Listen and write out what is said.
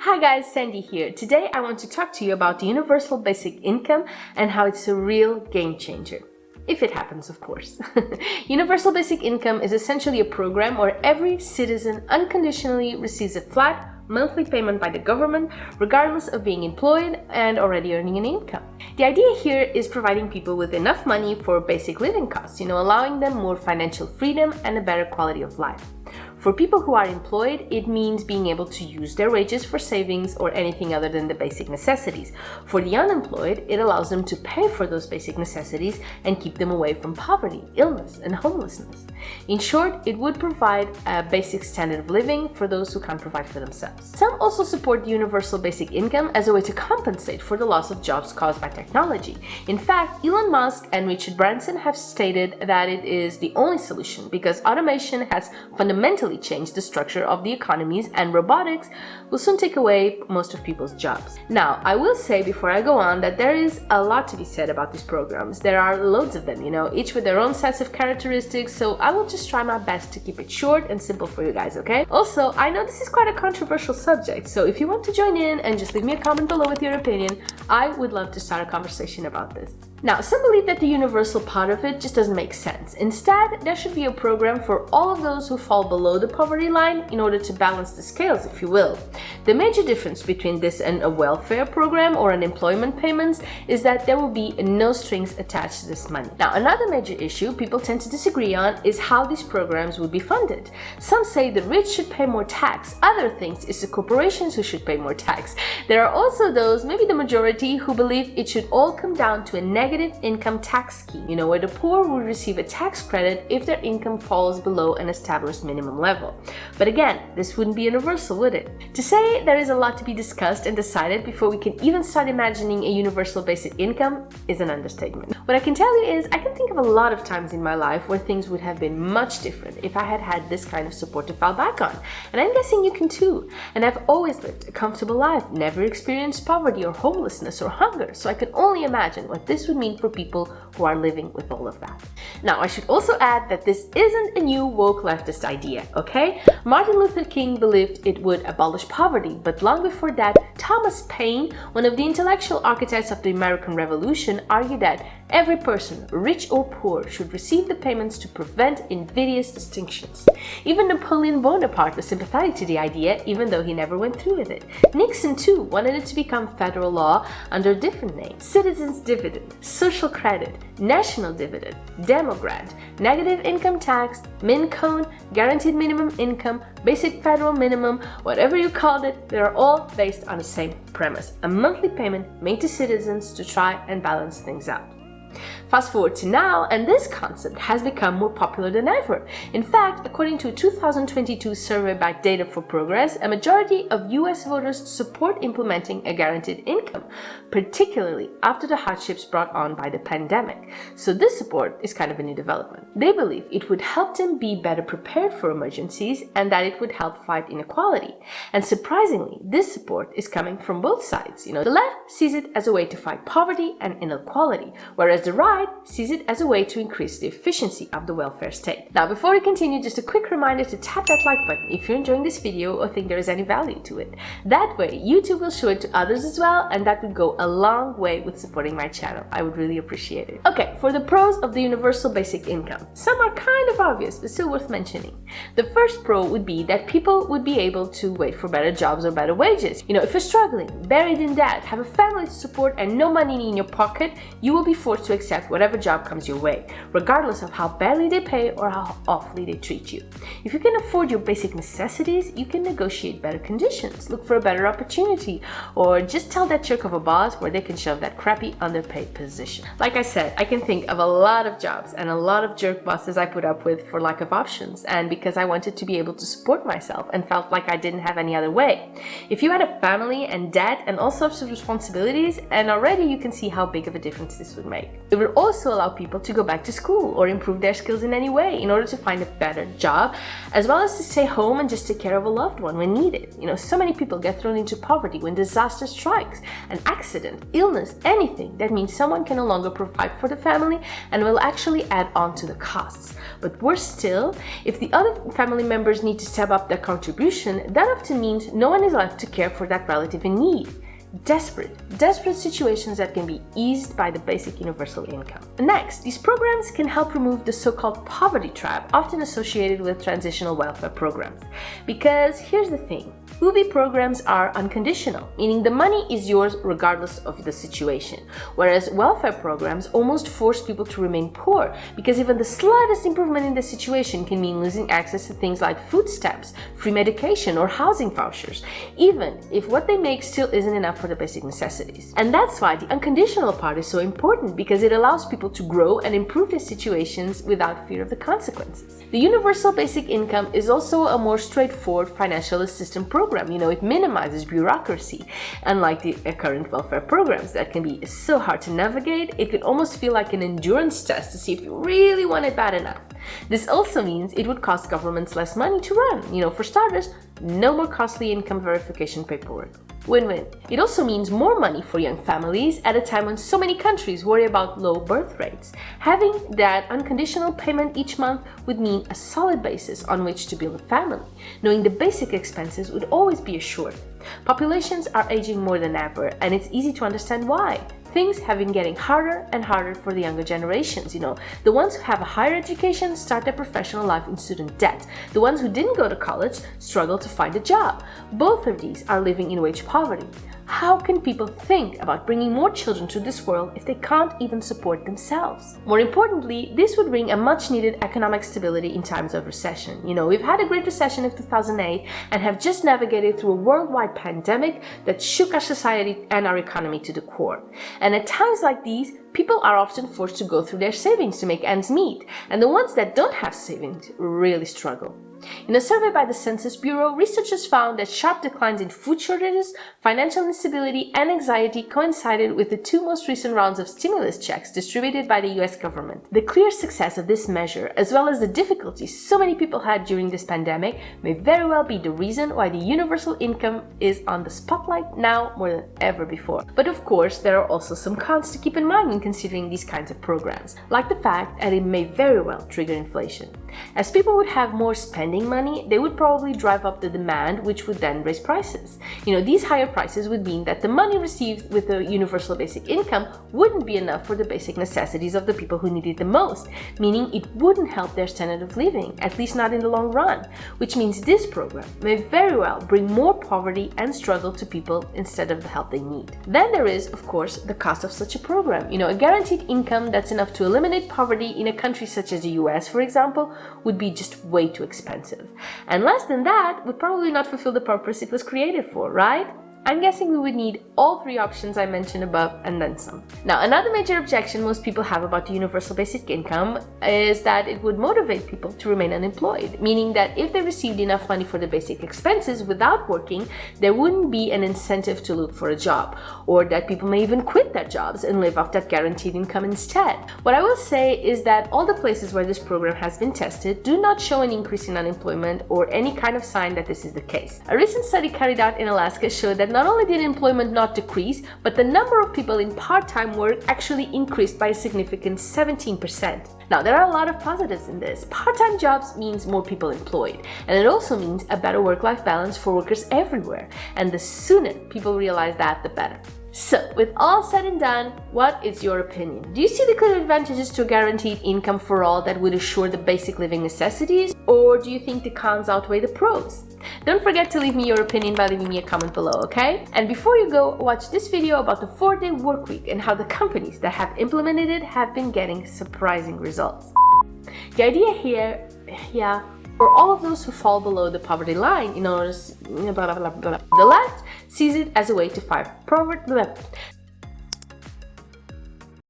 Hi guys, Sandy here. Today I want to talk to you about the universal basic income and how it's a real game changer. If it happens, of course. Universal basic income is essentially a program where every citizen unconditionally receives a flat monthly payment by the government, regardless of being employed and already earning an income. The idea here is providing people with enough money for basic living costs, allowing them more financial freedom and a better quality of life. For people who are employed, it means being able to use their wages for savings or anything other than the basic necessities. For the unemployed, it allows them to pay for those basic necessities and keep them away from poverty, illness, and homelessness. In short, it would provide a basic standard of living for those who can't provide for themselves. Some also support the universal basic income as a way to compensate for the loss of jobs caused by technology. In fact, Elon Musk and Richard Branson have stated that it is the only solution because automation has fundamentally change the structure of the economies and robotics will soon take away most of people's jobs. Now, I will say before I go on that there is a lot to be said about these programs. There are loads of them, each with their own sets of characteristics, so I will just try my best to keep it short and simple for you guys, okay? Also, I know this is quite a controversial subject, so if you want to join in and just leave me a comment below with your opinion, I would love to start a conversation about this. Now, some believe that the universal part of it just doesn't make sense. Instead, there should be a program for all of those who fall below the poverty line in order to balance the scales, if you will. The major difference between this and a welfare program or unemployment payments is that there will be no strings attached to this money. Now, another major issue people tend to disagree on is how these programs would be funded. Some say the rich should pay more tax. Other think it's the corporations who should pay more tax. There are also those, maybe the majority, who believe it should all come down to a negative income tax scheme, where the poor will receive a tax credit if their income falls below an established minimum level. But again, this wouldn't be universal, would it? To say there is a lot to be discussed and decided before we can even start imagining a universal basic income is an understatement. What I can tell you is I can think of a lot of times in my life where things would have been much different if I had had this kind of support to fall back on. And I'm guessing you can too. And I've always lived a comfortable life, never experienced poverty or homelessness or hunger, so I can only imagine what this would mean for people who are living with all of that. Now, I should also add that this isn't a new woke leftist idea, okay? Martin Luther King believed it would abolish poverty, but long before that, Thomas Paine, one of the intellectual architects of the American Revolution, argued that every person, rich or poor, should receive the payments to prevent invidious distinctions. Even Napoleon Bonaparte was sympathetic to the idea, even though he never went through with it. Nixon, too, wanted it to become federal law under a different name: citizens' dividend, social credit, national dividend, demo grant, negative income tax, MinCone, guaranteed minimum income, basic federal minimum, whatever you called it, they are all based on the same premise: a monthly payment made to citizens to try and balance things out. Fast forward to now, and this concept has become more popular than ever. In fact, according to a 2022 survey by Data for Progress, a majority of US voters support implementing a guaranteed income, particularly after the hardships brought on by the pandemic. So this support is kind of a new development. They believe it would help them be better prepared for emergencies and that it would help fight inequality. And surprisingly, this support is coming from both sides. The left sees it as a way to fight poverty and inequality, whereas the right sees it as a way to increase the efficiency of the welfare state. Now, before we continue, just a quick reminder to tap that like button if you're enjoying this video or think there is any value to it. That way, YouTube will show it to others as well, and that would go a long way with supporting my channel. I would really appreciate it. Okay, for the pros of the universal basic income. Some are kind of obvious, but still worth mentioning. The first pro would be that people would be able to wait for better jobs or better wages. If you're struggling, buried in debt, have a family to support, and no money in your pocket, you will be forced to accept whatever job comes your way, regardless of how badly they pay or how awfully they treat you. If you can afford your basic necessities, you can negotiate better conditions, look for a better opportunity, or just tell that jerk of a boss where they can shove that crappy underpaid position. Like I said, I can think of a lot of jobs and a lot of jerk bosses I put up with for lack of options, and because I wanted to be able to support myself and felt like I didn't have any other way. If you had a family and debt and all sorts of responsibilities, and already you can see how big of a difference this would make. It would also allow people to go back to school or improve their skills in any way in order to find a better job, as well as to stay home and just take care of a loved one when needed. So many people get thrown into poverty when disaster strikes, an accident, illness, anything that means someone can no longer provide for the family and will actually add on to the costs. But worse still, if the other family members need to step up their contribution, that often means no one is left to care for that relative in need. Desperate situations that can be eased by the basic universal income. Next, these programs can help remove the so-called poverty trap often associated with transitional welfare programs. Because here's the thing, UBI programs are unconditional, meaning the money is yours regardless of the situation, whereas welfare programs almost force people to remain poor because even the slightest improvement in the situation can mean losing access to things like food stamps, free medication, or housing vouchers, even if what they make still isn't enough for the basic necessities. And that's why the unconditional part is so important, because it allows people to grow and improve their situations without fear of the consequences. The universal basic income is also a more straightforward financial assistance program. It minimizes bureaucracy. Unlike the current welfare programs that can be so hard to navigate, it can almost feel like an endurance test to see if you really want it bad enough. This also means it would cost governments less money to run. For starters, no more costly income verification paperwork. Win-win. It also means more money for young families at a time when so many countries worry about low birth rates. Having that unconditional payment each month would mean a solid basis on which to build a family, knowing the basic expenses would always be assured. Populations are aging more than ever, and it's easy to understand why. Things have been getting harder and harder for the younger generations. The ones who have a higher education start their professional life in student debt. The ones who didn't go to college struggle to find a job. Both of these are living in wage poverty. How can people think about bringing more children to this world if they can't even support themselves? More importantly, this would bring a much-needed economic stability in times of recession. We've had a Great Recession of 2008 and have just navigated through a worldwide pandemic that shook our society and our economy to the core. And at times like these, people are often forced to go through their savings to make ends meet, and the ones that don't have savings really struggle. In a survey by the Census Bureau, researchers found that sharp declines in food shortages, financial instability, and anxiety coincided with the two most recent rounds of stimulus checks distributed by the US government. The clear success of this measure, as well as the difficulties so many people had during this pandemic, may very well be the reason why the universal income is on the spotlight now more than ever before. But of course, there are also some cons to keep in mind when considering these kinds of programs, like the fact that it may very well trigger inflation. As people would have more spending money, they would probably drive up the demand, which would then raise prices. These higher prices would mean that the money received with the universal basic income wouldn't be enough for the basic necessities of the people who need it the most, meaning it wouldn't help their standard of living, at least not in the long run, which means this program may very well bring more poverty and struggle to people instead of the help they need. Then there is, of course, the cost of such a program. A guaranteed income that's enough to eliminate poverty in a country such as the US, for example, would be just way too expensive. And less than that would probably not fulfill the purpose it was created for, right? I'm guessing we would need all three options I mentioned above and then some. Now, another major objection most people have about the universal basic income is that it would motivate people to remain unemployed, meaning that if they received enough money for the basic expenses without working, there wouldn't be an incentive to look for a job, or that people may even quit their jobs and live off that guaranteed income instead. What I will say is that all the places where this program has been tested do not show an increase in unemployment or any kind of sign that this is the case. A recent study carried out in Alaska showed that not only did employment not decrease, but the number of people in part-time work actually increased by a significant 17%. Now, there are a lot of positives in this. Part-time jobs means more people employed, and it also means a better work-life balance for workers everywhere. And the sooner people realize that, the better. So, with all said and done, what is your opinion? Do you see the clear advantages to a guaranteed income for all that would assure the basic living necessities? Or do you think the cons outweigh the pros? Don't forget to leave me your opinion by leaving me a comment below, okay? And before you go, watch this video about the 4-day work week and how the companies that have implemented it have been getting surprising results. The idea here, for all of those who fall below the poverty line, the left sees it as a way to fight poverty.